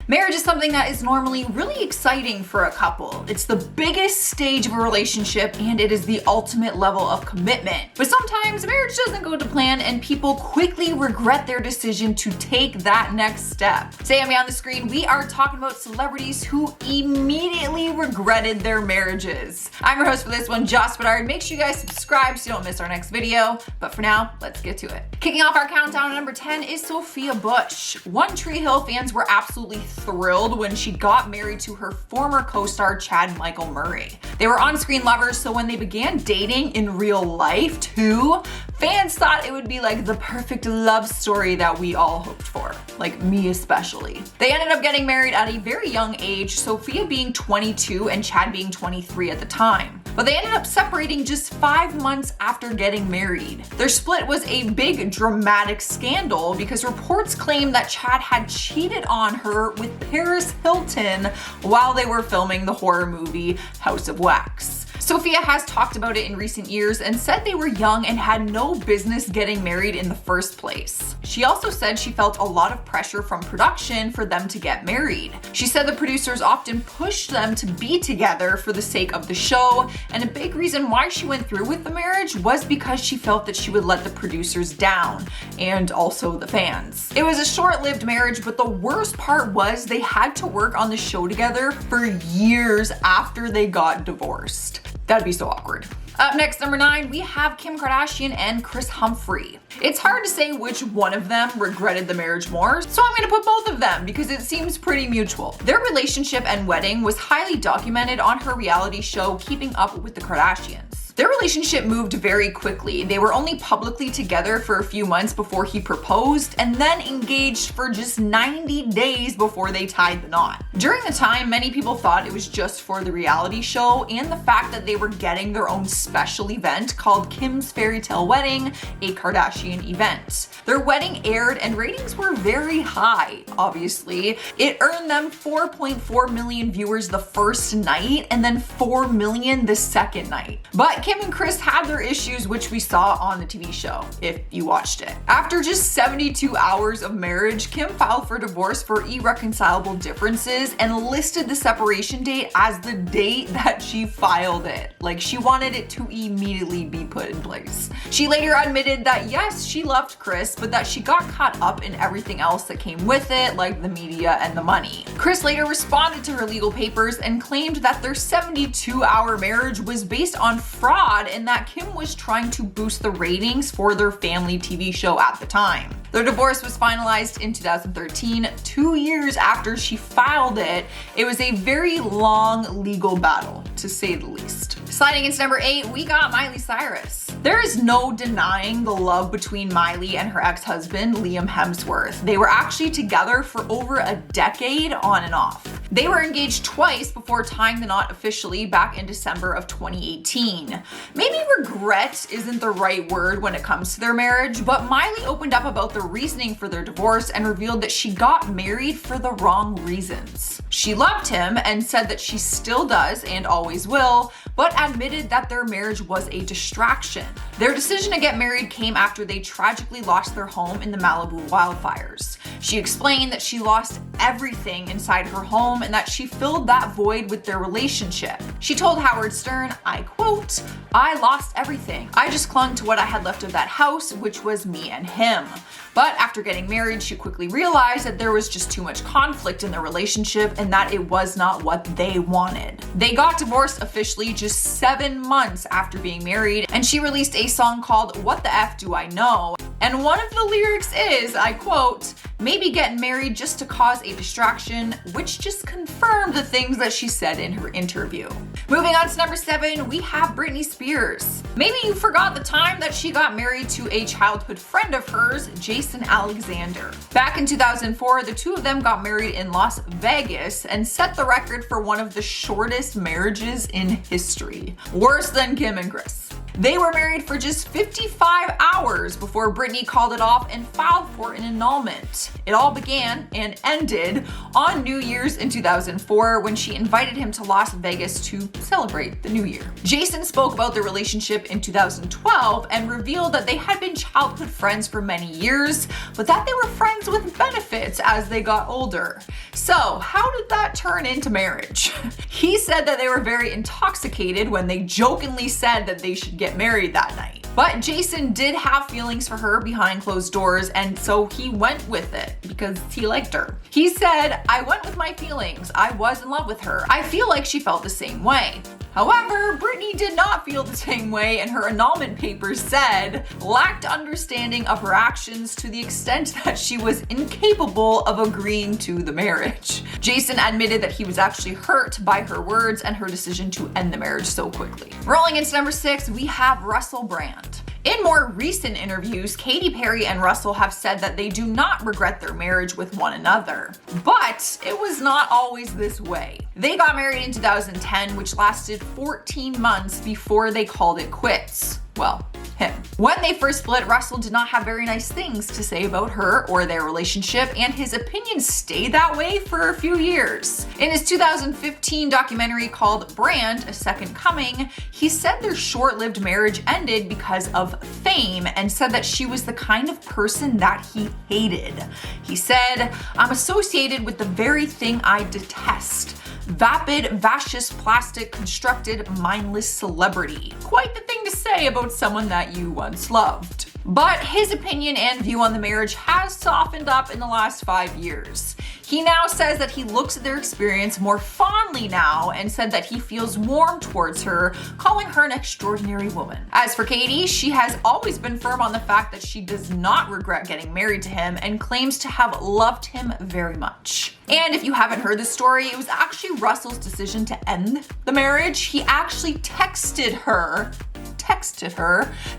Marriage is something that is normally really exciting for a couple. It's the biggest stage of a relationship and it is the ultimate level of commitment. But sometimes marriage doesn't go to plan and people quickly regret their decision to take that next step. Today on the screen, we are talking about celebrities who immediately regretted their marriages. I'm your host for this one, Joss Bedard. Make sure you guys subscribe so you don't miss our next video. But for now, let's get to it. Kicking off our countdown at number 10 is Sofia Bush. One Tree Hill fans were absolutely thrilled when she got married to her former co-star Chad Michael Murray. They were on-screen lovers, so when they began dating in real life too, fans thought it would be like the perfect love story that we all hoped for, like me especially. They ended up getting married at a very young age, Sofia being 22 and Chad being 23 at the time. But they ended up separating just 5 months after getting married. Their split was a big dramatic scandal because reports claimed that Chad had cheated on her with Paris Hilton while they were filming the horror movie House of Wax. Sofia has talked about it in recent years and said they were young and had no business getting married in the first place. She also said she felt a lot of pressure from production for them to get married. She said the producers often pushed them to be together for the sake of the show, and a big reason why she went through with the marriage was because she felt that she would let the producers down, and also the fans. It was a short-lived marriage, but the worst part was they had to work on the show together for years after they got divorced. That'd be so awkward. Up next, number 9, we have Kim Kardashian and Kris Humphrey. It's hard to say which one of them regretted the marriage more, so I'm gonna put both of them because it seems pretty mutual. Their relationship and wedding was highly documented on her reality show Keeping Up with the Kardashians. Their relationship moved very quickly. They were only publicly together for a few months before he proposed and then engaged for just 90 days before they tied the knot. During the time, many people thought it was just for the reality show and the fact that they were getting their own special event called Kim's Fairy Tale Wedding, a Kardashian event. Their wedding aired and ratings were very high, obviously. It earned them 4.4 million viewers the first night and then 4 million the second night. But Kim and Kris had their issues, which we saw on the TV show, if you watched it. After just 72 hours of marriage, Kim filed for divorce for irreconcilable differences and listed the separation date as the date that she filed it. Like, she wanted it to immediately be put in place. She later admitted that yes, she loved Kris, but that she got caught up in everything else that came with it, like the media and the money. Kris later responded to her legal papers and claimed that their 72-hour marriage was based on fraud and that Kim was trying to boost the ratings for their family TV show at the time. Their divorce was finalized in 2013, 2 years after she filed it. It was a very long legal battle, to say the least. Sliding into number 8, we got Miley Cyrus. There is no denying the love between Miley and her ex-husband, Liam Hemsworth. They were actually together for over a decade on and off. They were engaged twice before tying the knot officially back in December of 2018. Maybe regret isn't the right word when it comes to their marriage, but Miley opened up about the reasoning for their divorce and revealed that she got married for the wrong reasons. She loved him and said that she still does and always will, but admitted that their marriage was a distraction. Their decision to get married came after they tragically lost their home in the Malibu wildfires. She explained that she lost everything inside her home and that she filled that void with their relationship. She told Howard Stern, I quote, "I lost everything. I just clung to what I had left of that house, which was me and him." But after getting married, she quickly realized that there was just too much conflict in their relationship and that it was not what they wanted. They got divorced officially just 7 months after being married, and she released a song called What the F Do I Know? And one of the lyrics is, I quote, "Maybe getting married just to cause a distraction," which just confirmed the things that she said in her interview. Moving on to number 7, we have Britney Spears. Maybe you forgot the time that she got married to a childhood friend of hers, Jason Alexander. Back in 2004, the two of them got married in Las Vegas and set the record for one of the shortest marriages in history. Worse than Kim and Kris. They were married for just 55 hours before Britney called it off and filed for an annulment. It all began and ended on New Year's in 2004 when she invited him to Las Vegas to celebrate the new year. Jason spoke about their relationship in 2012 and revealed that they had been childhood friends for many years, but that they were friends with benefits as they got older. So how did that turn into marriage? He said that they were very intoxicated when they jokingly said that they should get married that night. But Jason did have feelings for her behind closed doors, and so he went with it because he liked her. He said, "I went with my feelings. I was in love with her. I feel like she felt the same way." However, Britney did not feel the same way, and her annulment papers said lacked understanding of her actions to the extent that she was incapable of agreeing to the marriage. Jason admitted that he was actually hurt by her words and her decision to end the marriage so quickly. Rolling into number 6, we have Russell Brand. In more recent interviews, Katy Perry and Russell have said that they do not regret their marriage with one another. But it was not always this way. They got married in 2010, which lasted 14 months before they called it quits. Well, him. When they first split, Russell did not have very nice things to say about her or their relationship, and his opinions stayed that way for a few years. In his 2015 documentary called Brand: A Second Coming, he said their short-lived marriage ended because of fame and said that she was the kind of person that he hated. He said, "I'm associated with the very thing I detest. Vapid, vacuous, plastic, constructed, mindless celebrity." Quite the thing to say about someone that you once loved. But his opinion and view on the marriage has softened up in the last 5 years. He now says that he looks at their experience more fondly now and said that he feels warm towards her, calling her an extraordinary woman. As for Katy, she has always been firm on the fact that she does not regret getting married to him and claims to have loved him very much. And if you haven't heard the story, it was actually Russell's decision to end the marriage. He actually texted her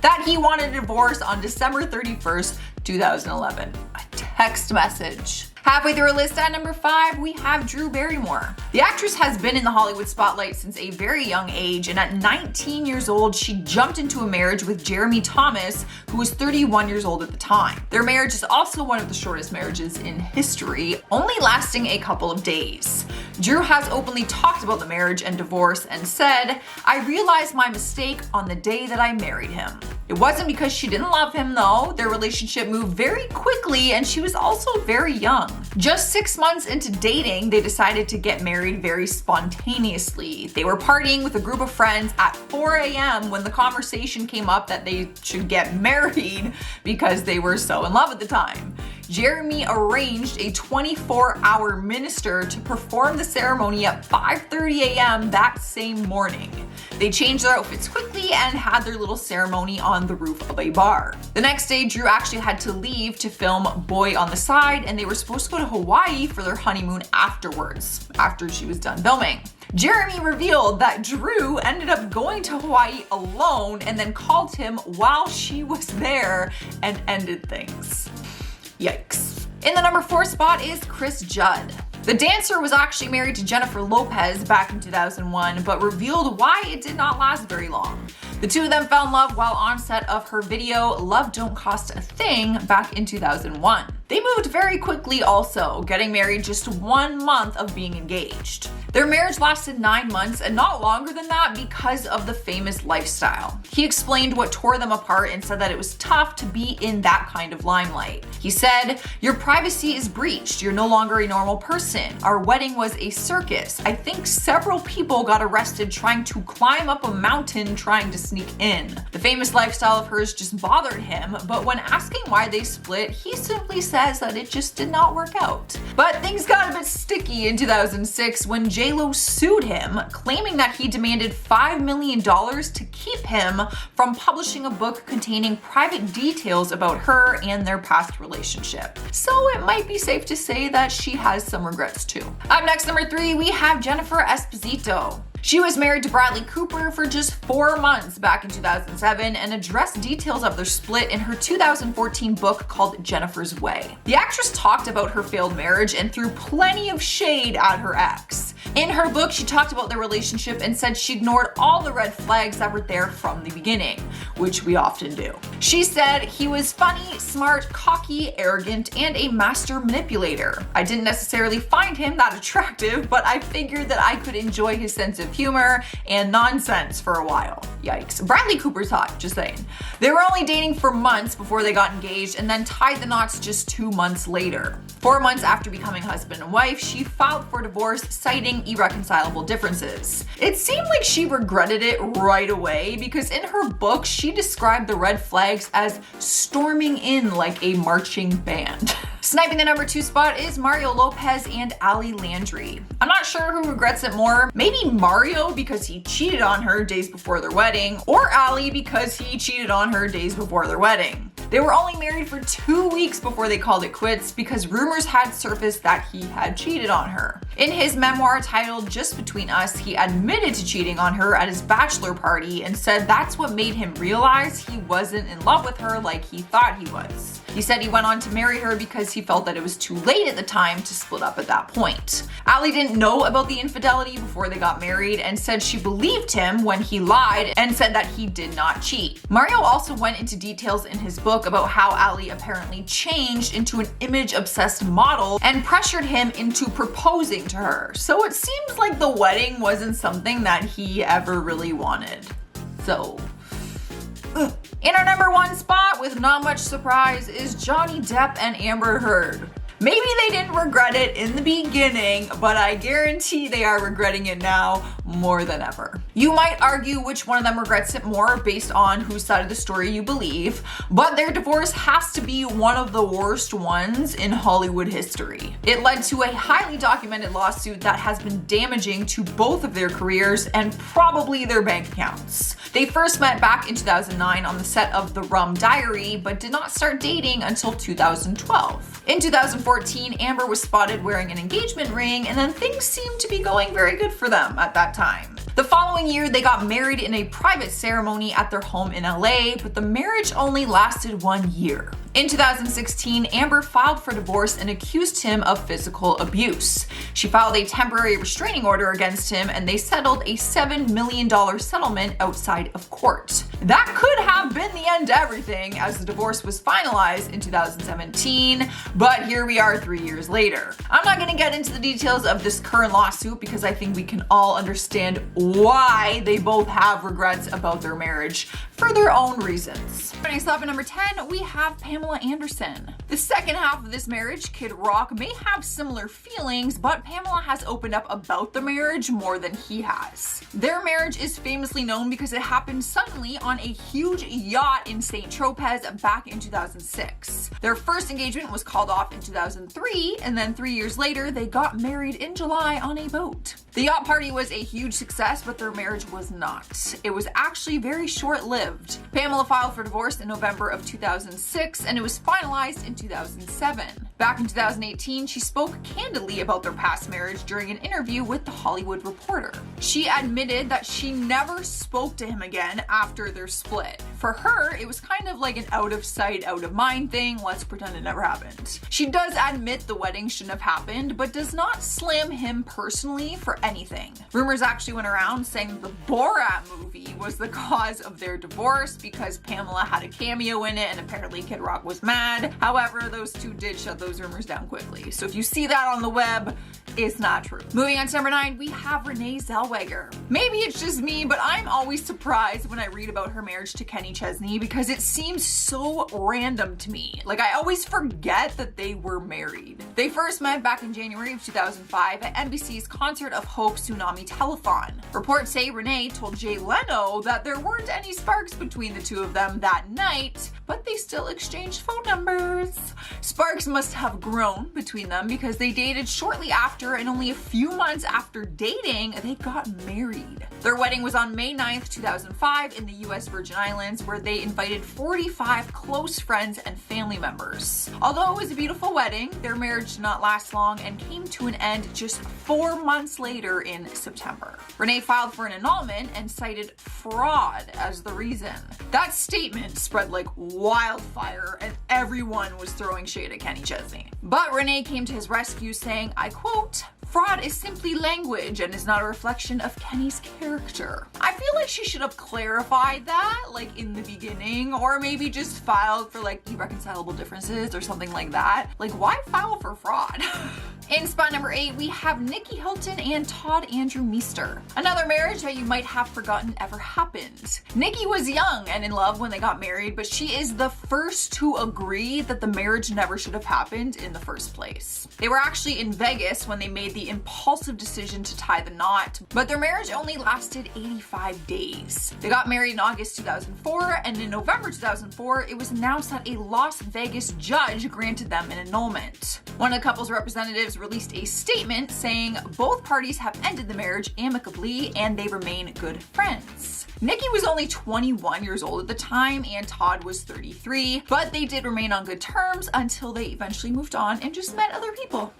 that he wanted a divorce on December 31st, 2011. A text message. Halfway through our list at number 5, we have Drew Barrymore. The actress has been in the Hollywood spotlight since a very young age, and at 19 years old, she jumped into a marriage with Jeremy Thomas, who was 31 years old at the time. Their marriage is also one of the shortest marriages in history, only lasting a couple of days. Drew has openly talked about the marriage and divorce and said, "I realized my mistake on the day that I married him. It wasn't because she didn't love him though. Their relationship moved very quickly and she was also very young. Just 6 months into dating, they decided to get married very spontaneously. They were partying with a group of friends at 4 a.m. when the conversation came up that they should get married because they were so in love at the time. Jeremy arranged a 24-hour minister to perform the ceremony at 5:30 a.m. that same morning. They changed their outfits quickly and had their little ceremony on the roof of a bar. The next day, Drew actually had to leave to film Boy on the Side, and they were supposed to go to Hawaii for their honeymoon afterwards, after she was done filming. Jeremy revealed that Drew ended up going to Hawaii alone and then called him while she was there and ended things. Yikes. In the number 4 spot is Chris Judd. The dancer was actually married to Jennifer Lopez back in 2001, but revealed why it did not last very long. The two of them fell in love while on set of her video Love Don't Cost a Thing back in 2001. They moved very quickly also, getting married just 1 month of being engaged. Their marriage lasted 9 months and not longer than that because of the famous lifestyle. He explained what tore them apart and said that it was tough to be in that kind of limelight. He said, "Your privacy is breached. You're no longer a normal person. Our wedding was a circus. I think several people got arrested trying to climb up a mountain trying to sneak in." The famous lifestyle of hers just bothered him, but when asking why they split, he simply says that it just did not work out. But things got a bit sticky in 2006 when J-Lo sued him, claiming that he demanded $5 million to keep him from publishing a book containing private details about her and their past relationship. So it might be safe to say that she has some regrets too. Up next, number 3, we have Jennifer Esposito. She was married to Bradley Cooper for just 4 months back in 2007 and addressed details of their split in her 2014 book called Jennifer's Way. The actress talked about her failed marriage and threw plenty of shade at her ex. In her book, she talked about their relationship and said she ignored all the red flags that were there from the beginning, which we often do. She said he was funny, smart, cocky, arrogant, and a master manipulator. I didn't necessarily find him that attractive, but I figured that I could enjoy his sense of humor and nonsense for a while. Yikes. Bradley Cooper's hot, just saying. They were only dating for months before they got engaged and then tied the knots just 2 months later. 4 months after becoming husband and wife, she filed for divorce, citing irreconcilable differences. It seemed like she regretted it right away because in her book, she described the red flags as storming in like a marching band. Sniping the number 2 spot is Mario Lopez and Ali Landry. I'm not sure who regrets it more. Maybe Mario because he cheated on her days before their wedding, or Ali because he cheated on her days before their wedding. They were only married for 2 weeks before they called it quits because rumors had surfaced that he had cheated on her. In his memoir titled Just Between Us, he admitted to cheating on her at his bachelor party and said that's what made him realize he wasn't in love with her like he thought he was. He said he went on to marry her because he felt that it was too late at the time to split up at that point. Ali didn't know about the infidelity before they got married and said she believed him when he lied and said that he did not cheat. Mario also went into details in his book about how Ali apparently changed into an image-obsessed model and pressured him into proposing to her. So it seems like the wedding wasn't something that he ever really wanted. So, in our number 1 spot with not much surprise is Johnny Depp and Amber Heard. Maybe they didn't regret it in the beginning, but I guarantee they are regretting it now more than ever. You might argue which one of them regrets it more based on whose side of the story you believe, but their divorce has to be one of the worst ones in Hollywood history. It led to a highly documented lawsuit that has been damaging to both of their careers and probably their bank accounts. They first met back in 2009 on the set of The Rum Diary, but did not start dating until 2012. In 2014, Amber was spotted wearing an engagement ring, and then things seemed to be going very good for them at that time. The following year, they got married in a private ceremony at their home in LA, but the marriage only lasted 1 year. In 2016, Amber filed for divorce and accused him of physical abuse. She filed a temporary restraining order against him, and they settled a $7 million settlement outside of court. That could have been the end to everything, as the divorce was finalized in 2017, but here we are 3 years later. I'm not going to get into the details of this current lawsuit because I think we can all understand why they both have regrets about their marriage for their own reasons. Next up at number 10, we have Pamela Anderson. The second half of this marriage, Kid Rock, may have similar feelings, but Pamela has opened up about the marriage more than he has. Their marriage is famously known because it happened suddenly on a huge yacht in St. Tropez back in 2006. Their first engagement was called off in 2003, and then 3 years later, they got married in July on a boat. The yacht party was a huge success, but their marriage was not. It was actually very short-lived. Pamela filed for divorce in November of 2006, and it was finalized in 2007. Back in 2018, she spoke candidly about their past marriage during an interview with The Hollywood Reporter. She admitted that she never spoke to him again after their split. For her, it was kind of like an out of sight, out of mind thing. Let's pretend it never happened. She does admit the wedding shouldn't have happened, but does not slam him personally for anything. Rumors actually went around saying that the Borat movie was the cause of their divorce because Pamela had a cameo in it and apparently Kid Rock was mad. However, those two did shut those rumors down quickly. So if you see that on the web, it's not true. Moving on to number 9, we have Renee Zellweger. Maybe it's just me, but I'm always surprised when I read about her marriage to Kenny Chesney because it seems so random to me. Like, I always forget that they were married. They first met back in January of 2005 at NBC's Concert of Hope Tsunami Telethon. Reports say Renee told Jay Leno that there weren't any sparks between the two of them that night, but they still exchanged phone numbers. Sparks must have grown between them because they dated shortly after, and only a few months after dating, they got married. Their wedding was on May 9th, 2005 in the US Virgin Islands, where they invited 45 close friends and family members. Although it was a beautiful wedding, their marriage did not last long and came to an end just 4 months later in September. Renee filed for an annulment and cited fraud as the reason. That statement spread like wildfire and everyone was throwing shade at Kenny Chesney. But Renee came to his rescue saying, I quote, Fraud is simply language and is not a reflection of Kenny's character. I feel like she should have clarified that, like in the beginning, or maybe just filed for like irreconcilable differences or something like that. Like, why file for fraud? In spot number 8, we have Nikki Hilton and Todd Andrew Meester. Another marriage that you might have forgotten ever happened. Nikki was young and in love when they got married, but she is the first to agree that the marriage never should have happened in the first place. They were actually in Vegas when they made the impulsive decision to tie the knot, but their marriage only lasted 85 days. They got married in August 2004, and in November 2004, it was announced that a Las Vegas judge granted them an annulment. One of the couple's representatives released a statement saying both parties have ended the marriage amicably and they remain good friends. Nikki was only 21 years old at the time and Todd was 33, but they did remain on good terms until they eventually moved on and just met other people.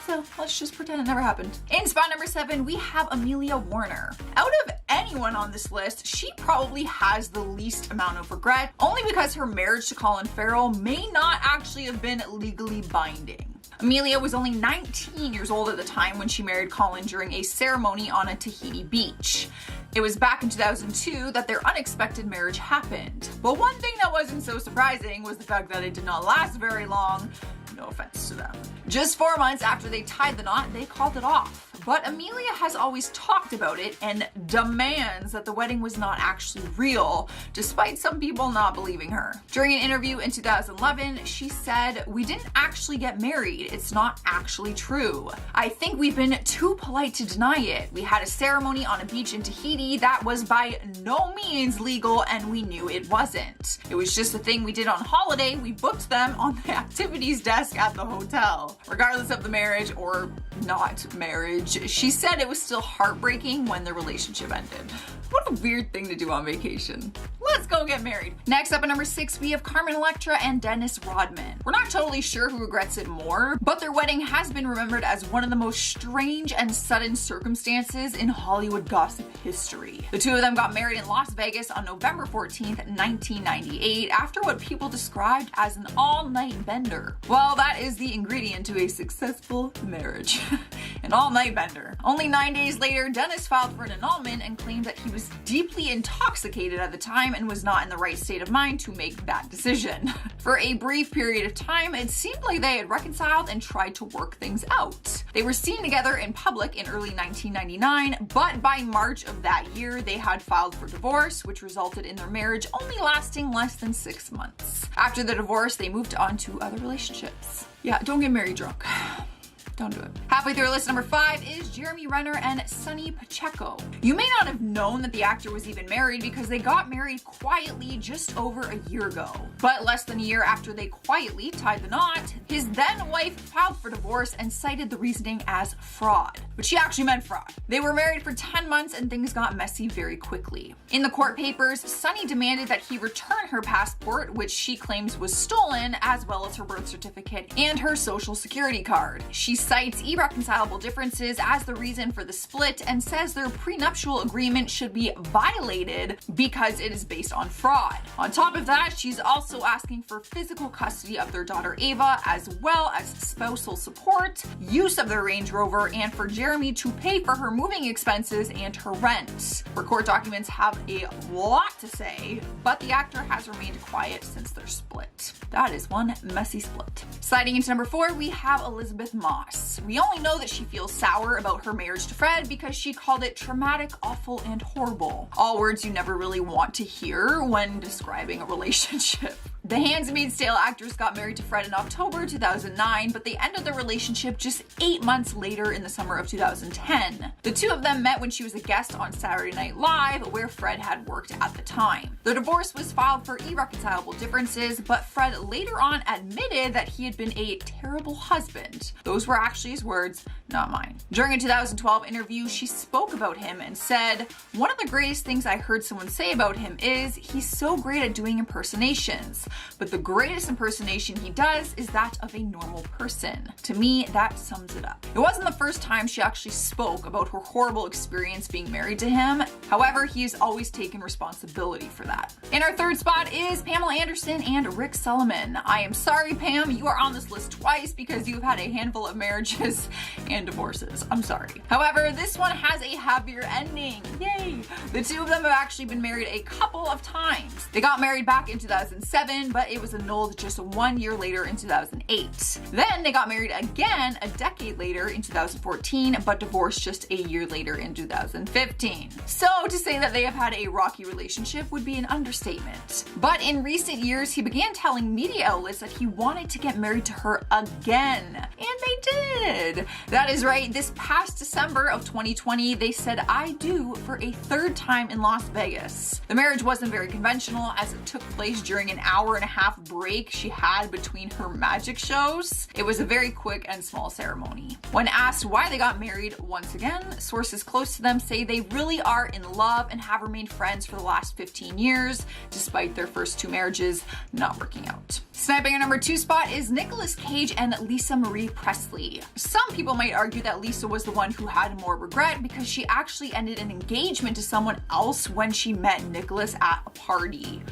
So let's just pretend it never happened. In spot number 7, we have Amelia Warner. Out of anyone on this list, she probably has the least amount of regret, only because her marriage to Colin Farrell may not actually have been legally binding. Amelia was only 19 years old at the time when she married Colin during a ceremony on a Tahiti beach. It was back in 2002 that their unexpected marriage happened. But one thing that wasn't so surprising was the fact that it did not last very long. No offense to them. Just 4 months after they tied the knot, they called it off. But Amelia has always talked about it and demands that the wedding was not actually real, despite some people not believing her. During an interview in 2011, she said, "We didn't actually get married. It's not actually true. I think we've been too polite to deny it. We had a ceremony on a beach in Tahiti that was by no means legal and we knew it wasn't. It was just a thing we did on holiday. We booked them on the activities desk at the hotel." Regardless of the marriage or not marriage, she said it was still heartbreaking when the relationship ended. What a weird thing to do on vacation. Let's go get married. Next up at number 6, we have Carmen Electra and Dennis Rodman. We're not totally sure who regrets it more, but their wedding has been remembered as one of the most strange and sudden circumstances in Hollywood gossip history. The two of them got married in Las Vegas on November 14th, 1998, after what people described as an all-night bender. Well, that is the ingredient to a successful marriage. An all-night bender. Only 9 days later, Dennis filed for an annulment and claimed that he was deeply intoxicated at the time and was not in the right state of mind to make that decision. For a brief period of time, it seemed like they had reconciled and tried to work things out. They were seen together in public in early 1999, but by March of that year, they had filed for divorce, which resulted in their marriage only lasting less than 6 months. After the divorce, they moved on to other relationships. Yeah, don't get married drunk. Don't do it. Halfway through our list, number 5 is Jeremy Renner and Sonny Pacheco. You may not have known that the actor was even married because they got married quietly just over a year ago. But less than a year after they quietly tied the knot, his then wife filed for divorce and cited the reasoning as fraud. But she actually meant fraud. They were married for 10 months and things got messy very quickly. In the court papers, Sonny demanded that he return her passport, which she claims was stolen, as well as her birth certificate and her social security card. She cites irreconcilable differences as the reason for the split and says their prenuptial agreement should be violated because it is based on fraud. On top of that, she's also asking for physical custody of their daughter Ava, as well as spousal support, use of their Range Rover, and for Jeremy to pay for her moving expenses and her rent. Her court documents have a lot to say, but the actor has remained quiet since their split. That is one messy split. Sliding into number 4, we have Elizabeth Moss. We only know that she feels sour about her marriage to Fred because she called it traumatic, awful, and horrible. All words you never really want to hear when describing a relationship. The Handmaid's Tale actors got married to Fred in October 2009, but they ended their relationship just 8 months later in the summer of 2010. The two of them met when she was a guest on Saturday Night Live, where Fred had worked at the time. The divorce was filed for irreconcilable differences, but Fred later on admitted that he had been a terrible husband. Those were actually his words, not mine. During a 2012 interview, she spoke about him and said, "One of the greatest things I heard someone say about him is he's so great at doing impersonations. but the greatest impersonation he does is that of a normal person. To me, that sums it up. It wasn't the first time she actually spoke about her horrible experience being married to him. However, he has always taken responsibility for that. In our third spot is Pamela Anderson and Rick Solomon. I am sorry, Pam, you are on this list twice because you've had a handful of marriages and divorces. I'm sorry. However, this one has a happier ending. Yay! The two of them have actually been married a couple of times. They got married back in 2007, but it was annulled just 1 year later in 2008. Then they got married again a decade later in 2014, but divorced just a year later in 2015. So to say that they have had a rocky relationship would be an understatement. But in recent years, he began telling media outlets that he wanted to get married to her again. And they did! That is right, this past December of 2020, they said I do for a third time in Las Vegas. The marriage wasn't very conventional as it took place during an hour-and-a-half break she had between her magic shows. It was a very quick and small ceremony. When asked why they got married once again, sources close to them say they really are in love and have remained friends for the last 15 years, despite their first two marriages not working out. Sniping our number 2 spot is Nicolas Cage and Lisa Marie Presley. Some people might argue that Lisa was the one who had more regret because she actually ended an engagement to someone else when she met Nicolas at a party.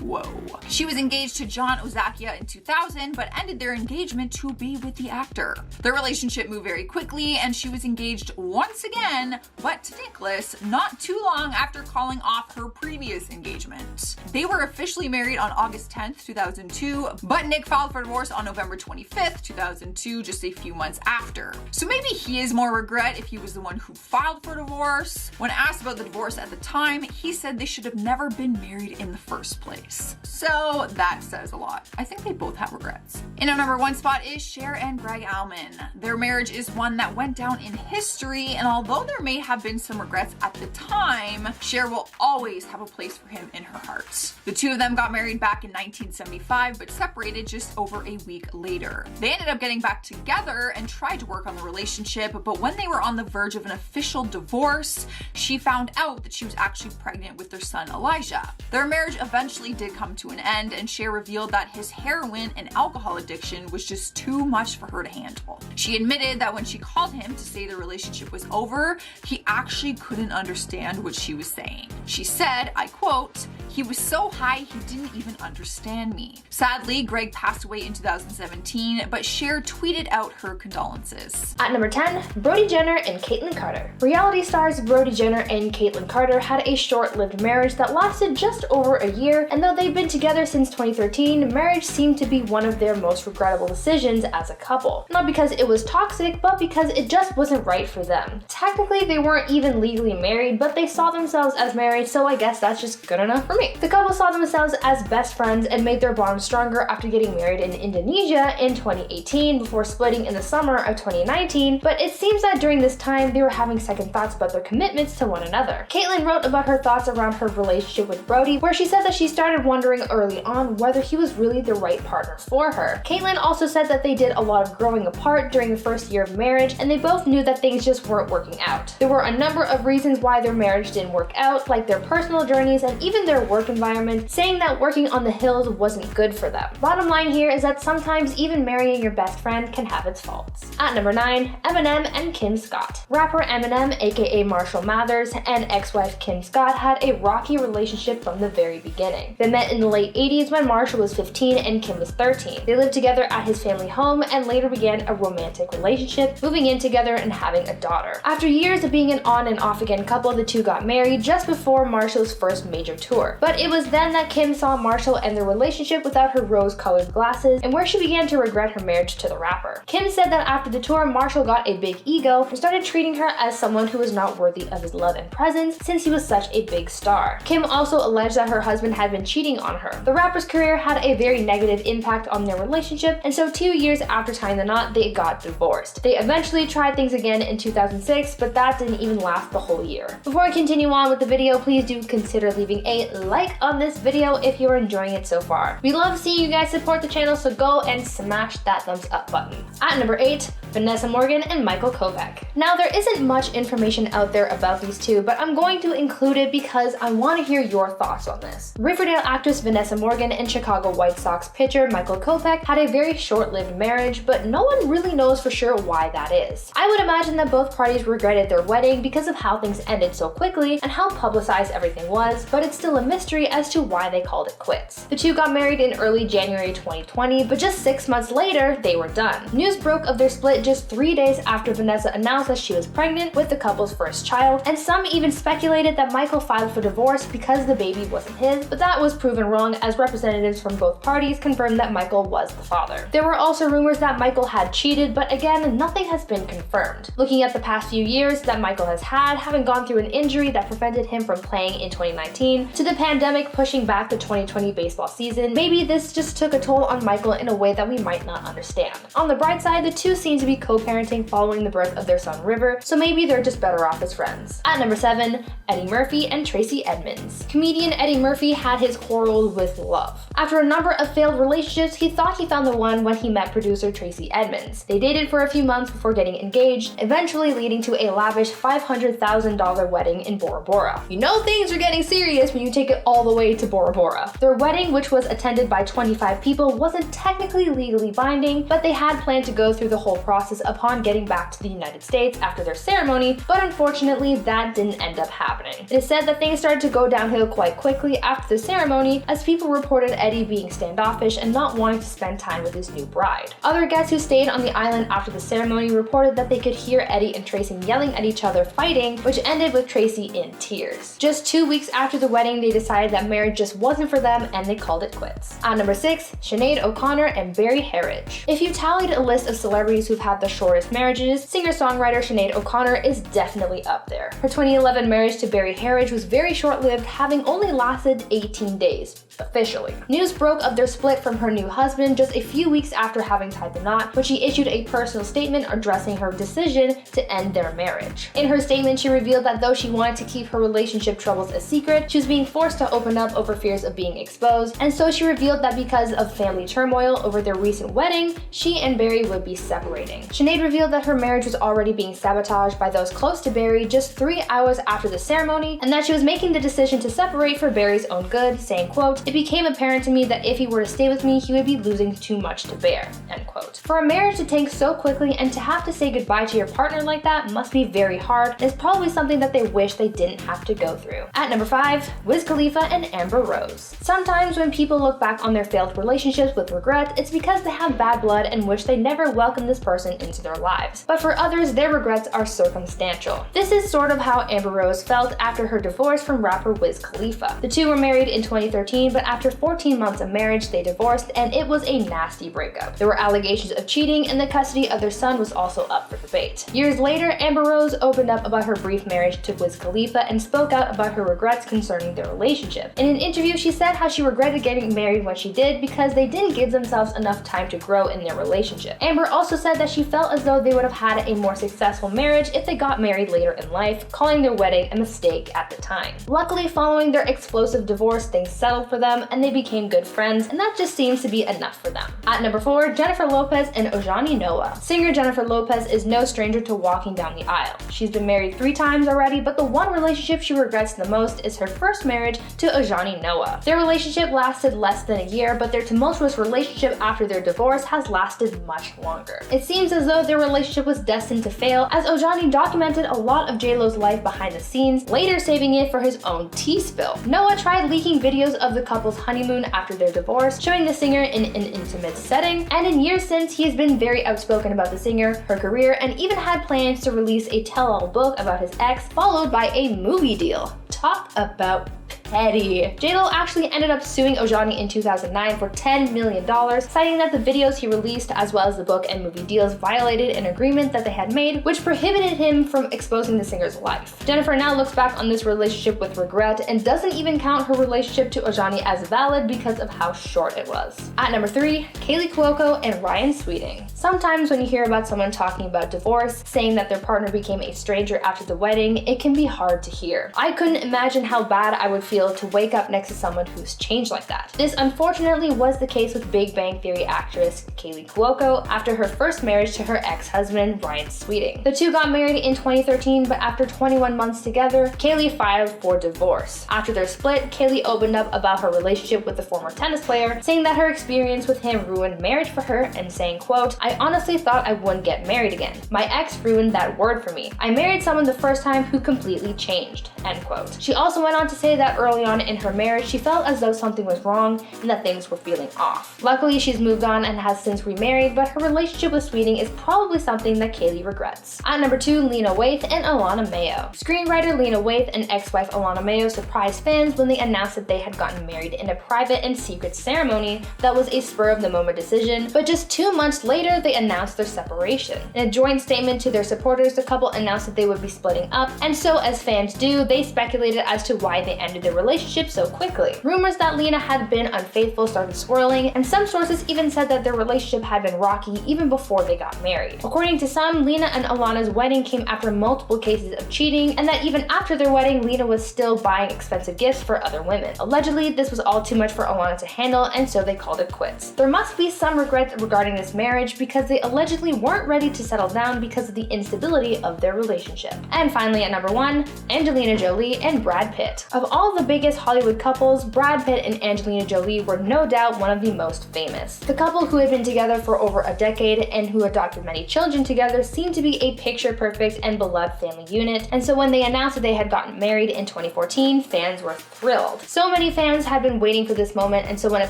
Whoa. She was engaged to John Ozakia in 2000, but ended their engagement to be with the actor. Their relationship moved very quickly, and she was engaged once again, but to Nicolas not too long after calling off her previous engagement. They were officially married on August 10th, 2002, but Nick filed for divorce on November 25th, 2002, just a few months after. So maybe he is more regret if he was the one who filed for divorce. When asked about the divorce at the time, he said they should have never been married in the first place. So that says a lot. I think they both have regrets. In our number 1 spot is Cher and Greg Allman. Their marriage is one that went down in history, and although there may have been some regrets at the time, Cher will always have a place for him in her heart. The two of them got married back in 1975, but separated just over a week later. They ended up getting back together and tried to work on the relationship, but when they were on the verge of an official divorce, she found out that she was actually pregnant with their son Elijah. Their marriage eventually did come to an end, and Cher revealed that his heroin and alcohol addiction was just too much for her to handle. She admitted that when she called him to say the relationship was over, he actually couldn't understand what she was saying. She said, I quote, "He was so high he didn't even understand me." Sadly, Greg passed away in 2017, but Cher tweeted out her condolences. At number 10, Brody Jenner and Caitlyn Carter. Reality stars Brody Jenner and Caitlyn Carter had a short-lived marriage that lasted just over a year, and though they've been together since 2013, marriage seemed to be one of their most regrettable decisions as a couple. Not because it was toxic, but because it just wasn't right for them. Technically, they weren't even legally married, but they saw themselves as married, so I guess that's just good enough for me. The couple saw themselves as best friends and made their bond stronger after getting married in Indonesia in 2018 before splitting in the summer of 2019, but it seems that during this time they were having second thoughts about their commitments to one another. Caitlyn wrote about her thoughts around her relationship with Brody, where she said that she started wondering early on whether he was really the right partner for her. Caitlyn also said that they did a lot of growing apart during the first year of marriage, and they both knew that things just weren't working out. There were a number of reasons why their marriage didn't work out, like their personal journeys and even their work environment, saying that working on the hills wasn't good for them. Bottom line here is that sometimes even marrying your best friend can have its faults. At number 9, Eminem and Kim Scott. Rapper Eminem, aka Marshall Mathers, and ex-wife Kim Scott had a rocky relationship from the very beginning. They met in the late 80s when Marshall was 15 and Kim was 13. They lived together at his family home and later began a romantic relationship, moving in together and having a daughter. After years of being an on and off again couple, the two got married just before Marshall's first major tour. But it was then that Kim saw Marshall and their relationship without her rose-colored glasses, and where she began to regret her marriage to the rapper. Kim said that after the tour, Marshall got a big ego and started treating her as someone who was not worthy of his love and presence since he was such a big star. Kim also alleged that her husband had been cheating on her. The rapper's career had a very negative impact on their relationship, and so 2 years after tying the knot, they got divorced. They eventually tried things again in 2006, but that didn't even last the whole year. Before I continue on with the video, please do consider leaving a like on this video if you're enjoying it so far. We love seeing you guys support the channel, so go and smash that thumbs up button. At number 8, Vanessa Morgan and Michael Kopeck. Now, there isn't much information out there about these two, but I'm going to include it because I want to hear your thoughts on this. Riverdale actress Vanessa Morgan and Chicago White Sox pitcher Michael Kopeck had a very short-lived marriage, but no one really knows for sure why that is. I would imagine that both parties regretted their wedding because of how things ended so quickly and how publicized everything was, but it's still a mystery as to why they called it quits. The two got married in early January 2020, but just 6 months later, they were done. News broke of their split just 3 days after Vanessa announced that she was pregnant with the couple's first child, and some even speculated that Michael filed for divorce because the baby wasn't his, but that was proven wrong as representatives from both parties confirmed that Michael was the father. There were also rumors that Michael had cheated, but again, nothing has been confirmed. Looking at the past few years that Michael has had, having gone through an injury that prevented him from playing in 2019, to the pandemic pushing back the 2020 baseball season, maybe this just took a toll on Michael in a way that we might not understand. On the bright side, the two seem to be co-parenting following the birth of their son River, so maybe they're just better off as friends. At number 7, Eddie Murphy and Tracey Edmonds. Comedian Eddie Murphy had his quarrel with love. After a number of failed relationships, he thought he found the one when he met producer Tracey Edmonds. They dated for a few months before getting engaged, eventually leading to a lavish $500,000 wedding in Bora Bora. You know things are getting serious when you take it all the way to Bora Bora. Their wedding, which was attended by 25 people, wasn't technically legally binding, but they had planned to go through the whole process upon getting back to the United States after their ceremony, but unfortunately that didn't end up happening. It is said that things started to go downhill quite quickly after the ceremony, as people reported Eddie being standoffish and not wanting to spend time with his new bride. Other guests who stayed on the island after the ceremony reported that they could hear Eddie and Tracey yelling at each other fighting, which ended with Tracey in tears. Just 2 weeks after the wedding, they decided that marriage just wasn't for them and they called it quits. At number 6, Sinead O'Connor and Barry Harridge. If you tallied a list of celebrities who've had the shortest marriages, singer-songwriter Sinead O'Connor is definitely up there. Her 2011 marriage to Barry Harridge was very short-lived, having only lasted 18 days. Officially. News broke of their split from her new husband just a few weeks after having tied the knot, when she issued a personal statement addressing her decision to end their marriage. In her statement, she revealed that though she wanted to keep her relationship troubles a secret, she was being forced to open up over fears of being exposed, and so she revealed that because of family turmoil over their recent wedding, she and Barry would be separating. Sinead revealed that her marriage was already being sabotaged by those close to Barry just 3 hours after the ceremony, and that she was making the decision to separate for Barry's own good, saying, quote, "It became apparent to me that if he were to stay with me, he would be losing too much to bear," end quote. For a marriage to tank so quickly and to have to say goodbye to your partner like that must be very hard, and it's probably something that they wish they didn't have to go through. At number 5, Wiz Khalifa and Amber Rose. Sometimes when people look back on their failed relationships with regret, it's because they have bad blood and wish they never welcomed this person into their lives. But for others, their regrets are circumstantial. This is sort of how Amber Rose felt after her divorce from rapper Wiz Khalifa. The two were married in 2013, but after 14 months of marriage, they divorced, and it was a nasty breakup. There were allegations of cheating, and the custody of their son was also up for debate. Years later, Amber Rose opened up about her brief marriage to Wiz Khalifa and spoke out about her regrets concerning their relationship. In an interview, she said how she regretted getting married when she did because they didn't give themselves enough time to grow in their relationship. Amber also said that she felt as though they would have had a more successful marriage if they got married later in life, calling their wedding a mistake at the time. Luckily, following their explosive divorce, things settled for them and they became good friends, and that just seems to be enough for them. At number 4, Jennifer Lopez and Ojani Noah. Singer Jennifer Lopez is no stranger to walking down the aisle. She's been married 3 times already, but the one relationship she regrets the most is her first marriage to Ojani Noah. Their relationship lasted less than a year, but their tumultuous relationship after their divorce has lasted much longer. It seems as though their relationship was destined to fail, as Ojani documented a lot of JLo's life behind the scenes, later saving it for his own tea spill. Noah tried leaking videos of the couple's honeymoon after their divorce, showing the singer in an intimate setting, and in years since, he has been very outspoken about the singer, her career, and even had plans to release a tell-all book about his ex, followed by a movie deal. Talk about petty. JLo actually ended up suing Ojani in 2009 for $10 million, citing that the videos he released as well as the book and movie deals violated an agreement that they had made, which prohibited him from exposing the singer's life. Jennifer now looks back on this relationship with regret and doesn't even count her relationship to Ojani as valid because of how short it was. At number 3, Kaylee Cuoco and Ryan Sweeting. Sometimes when you hear about someone talking about divorce, saying that their partner became a stranger after the wedding, it can be hard to hear. I couldn't imagine how bad I would feel feel to wake up next to someone who's changed like that. This unfortunately was the case with Big Bang Theory actress Kaylee Cuoco after her first marriage to her ex-husband Ryan Sweeting. The two got married in 2013, but after 21 months together, Kaylee filed for divorce. After their split, Kaylee opened up about her relationship with the former tennis player, saying that her experience with him ruined marriage for her and saying, quote, "I honestly thought I wouldn't get married again. My ex ruined that word for me. I married someone the first time who completely changed," end quote. She also went on to say that early on in her marriage, she felt as though something was wrong and that things were feeling off. Luckily, she's moved on and has since remarried, but her relationship with Sweeting is probably something that Kaylee regrets. At number 2, Lena Waithe and Alana Mayo. Screenwriter Lena Waithe and ex-wife Alana Mayo surprised fans when they announced that they had gotten married in a private and secret ceremony that was a spur-of-the-moment decision, but just 2 months later, they announced their separation. In a joint statement to their supporters, the couple announced that they would be splitting up, and so as fans do, they speculated as to why they ended their relationship so quickly. Rumors that Lena had been unfaithful started swirling, and some sources even said that their relationship had been rocky even before they got married. According to some, Lena and Alana's wedding came after multiple cases of cheating, and that even after their wedding, Lena was still buying expensive gifts for other women. Allegedly, this was all too much for Alana to handle, and so they called it quits. There must be some regret regarding this marriage because they allegedly weren't ready to settle down because of the instability of their relationship. And finally, at number 1, Angelina Jolie and Brad Pitt. Of all the biggest Hollywood couples, Brad Pitt and Angelina Jolie were no doubt one of the most famous. The couple, who had been together for over a decade and who adopted many children together, seemed to be a picture-perfect and beloved family unit, and so when they announced that they had gotten married in 2014, fans were thrilled. So many fans had been waiting for this moment, and so when it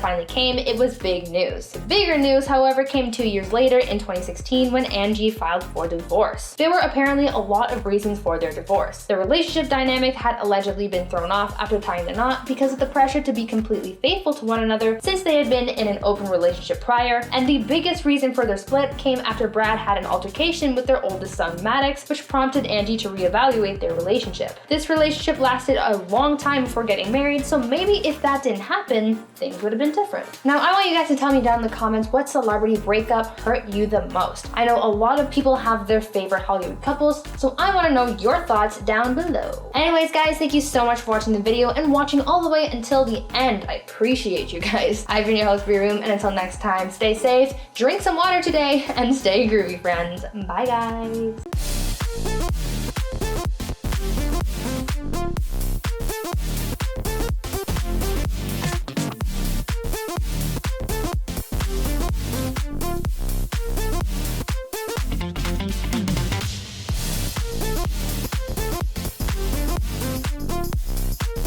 finally came, it was big news. The bigger news, however, came 2 years later in 2016 when Angie filed for divorce. There were apparently a lot of reasons for their divorce. Their relationship dynamic had allegedly been thrown off after tying the knot because of the pressure to be completely faithful to one another since they had been in an open relationship prior, and the biggest reason for their split came after Brad had an altercation with their oldest son Maddox, which prompted Angie to reevaluate their relationship. This relationship lasted a long time before getting married, so maybe if that didn't happen, things would have been different. Now, I want you guys to tell me down in the comments what celebrity breakup hurt you the most. I know a lot of people have their favorite Hollywood couples, so I want to know your thoughts down below. Anyways, guys, thank you so much for watching the video and watching all the way until the end. I appreciate you guys. I've been your host, Room, and until next time, stay safe, drink some water today, and stay groovy, friends. Bye, guys.